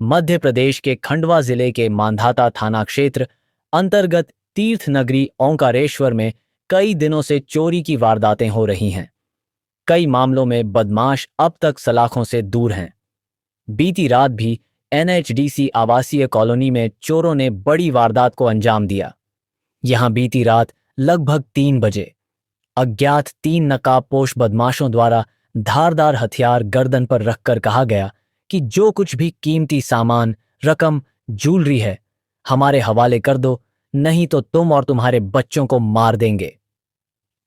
मध्य प्रदेश के खंडवा जिले के मांधाता थाना क्षेत्र अंतर्गत तीर्थ नगरी ओंकारेश्वर में कई दिनों से चोरी की वारदातें हो रही हैं। कई मामलों में बदमाश अब तक सलाखों से दूर हैं। बीती रात भी एनएचडीसी आवासीय कॉलोनी में चोरों ने बड़ी वारदात को अंजाम दिया। यहां बीती रात लगभग 3 बजे अज्ञात 3 नकाबपोश बदमाशों द्वारा धारदार हथियार गर्दन पर रखकर कहा गया कि जो कुछ भी कीमती सामान, रकम, ज्वेलरी है हमारे हवाले कर दो, नहीं तो तुम और तुम्हारे बच्चों को मार देंगे।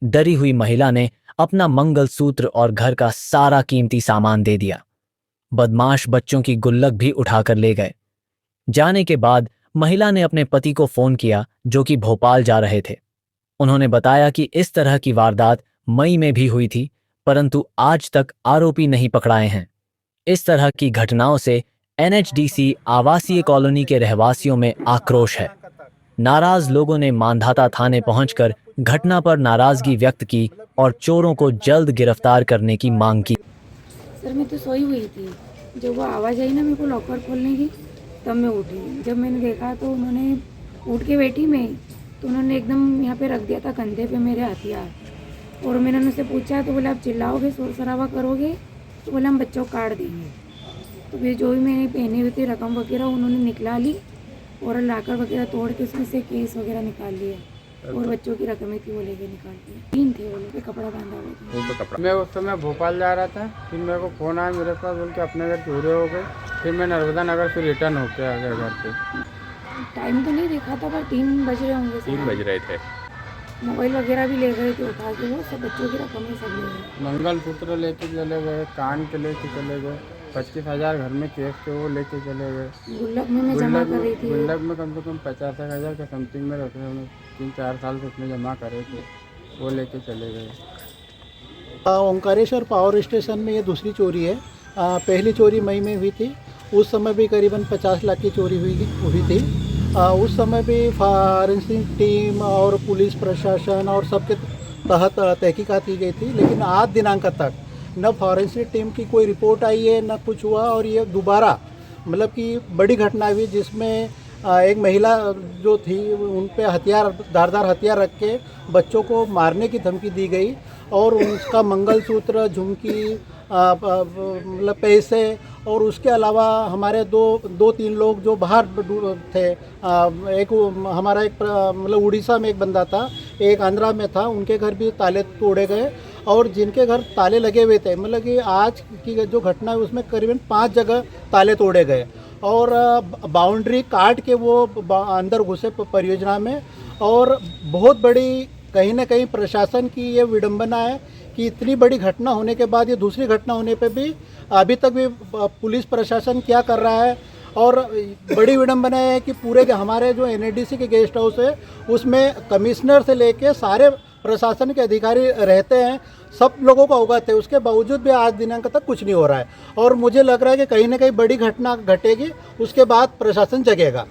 डरी हुई महिला ने अपना मंगलसूत्र और घर का सारा कीमती सामान दे दिया। बदमाश बच्चों की गुल्लक भी उठाकर ले गए। जाने के बाद महिला ने अपने पति को फोन किया, जो कि भोपाल जा रहे थे। उन्होंने बताया कि इस तरह की वारदात मई में भी हुई थी, परंतु आज तक आरोपी नहीं पकड़ाए हैं। इस तरह की घटनाओं से एनएचडीसी आवासीय कॉलोनी के रहवासियों में आक्रोश है। नाराज लोगों ने मांधाता थाने पहुंचकर घटना पर नाराजगी व्यक्त की और चोरों को जल्द गिरफ्तार करने की मांग की। सर मैं तो सोई हुई थी, जब वो आवाज़ आई ना मेरे को लॉकर खोलने की, तब मैं उठी। जब मैंने देखा तो उन्होंने उठ के बैठी मैं, तो उन्होंने एकदम यहाँ पे रख दिया था कंधे पे मेरे हथियार। और मैंने उनसे पूछा तो बोले आप चिल्लाओगे, शोर शराबा करोगे तो बोले हम बच्चों को काट देंगे। तो फिर जो भी मैंने पहनी हुई थी रकम वगैरह उन्होंने निकला ली और लाकर वगैरह तोड़ के उसमें से केस वगैरह निकाल लिए और बच्चों की रकमें थी वो लेके निकाल दी। 3 थे वो लोग, कपड़ा बांधा हुआ था। मैं उस समय भोपाल जा रहा था, फिर मेरे को फ़ोन आया मेरे पास, बोल के अपने घर चोरी हो गए। फिर मैं नर्मदा नगर से रिटर्न होके आ गया घर पे। टाइम तो नहीं देखा था पर 3 बज रहे होंगे। 3 बज रहे थे। मोबाइल वगैरह भी ले गए थे उठा के, वो सब बच्चों की रकमें सब ले गए। मंगलसूत्र लेके चले गए, कान के लेके चले गए, 25,000 घर में केस थे वो लेके चले गए। गुल्लक में मैं जमा कर रही थी। गुल्लक में कम से कम 50,000 के समथिंग में रखे, हमने 3-4 साल से उसमें जमा करे थे, वो लेके चले गए। ओंकारेश्वर पावर स्टेशन में ये दूसरी चोरी है। पहली चोरी मई में हुई थी, उस समय भी करीबन 50 लाख की चोरी हुई थी। उस समय भी फॉरेंसिक टीम और पुलिस प्रशासन और सबके तहत तहकीकात की गई थी, लेकिन आज दिनांक तक न फॉरेंसिक टीम की कोई रिपोर्ट आई है न कुछ हुआ। और ये दोबारा मतलब कि बड़ी घटना हुई जिसमें एक महिला जो थी उन पे धारदार हथियार रख के बच्चों को मारने की धमकी दी गई और उसका मंगलसूत्र, झुमकी, मतलब पैसे और उसके अलावा हमारे दो तीन लोग जो बाहर थे, एक हमारा एक मतलब उड़ीसा में एक बंदा था, एक आंध्रा में था, उनके घर भी ताले तोड़े गए। और जिनके घर ताले लगे हुए थे, मतलब कि आज की जो घटना है उसमें करीबन 5 जगह ताले तोड़े गए और बाउंड्री काट के वो अंदर घुसे परियोजना में। और बहुत बड़ी कहीं ना कहीं प्रशासन की ये विडंबना है कि इतनी बड़ी घटना होने के बाद ये दूसरी घटना होने पे भी अभी तक भी पुलिस प्रशासन क्या कर रहा है। और बड़ी विडंबना है कि पूरे हमारे जो एनएचडीसी के गेस्ट हाउस है उसमें कमिश्नर से लेके सारे प्रशासन के अधिकारी रहते हैं, सब लोगों को अवगत है, उसके बावजूद भी आज दिनांक तक कुछ नहीं हो रहा है। और मुझे लग रहा है कि कहीं ना कहीं बड़ी घटना घटेगी, उसके बाद प्रशासन जगेगा।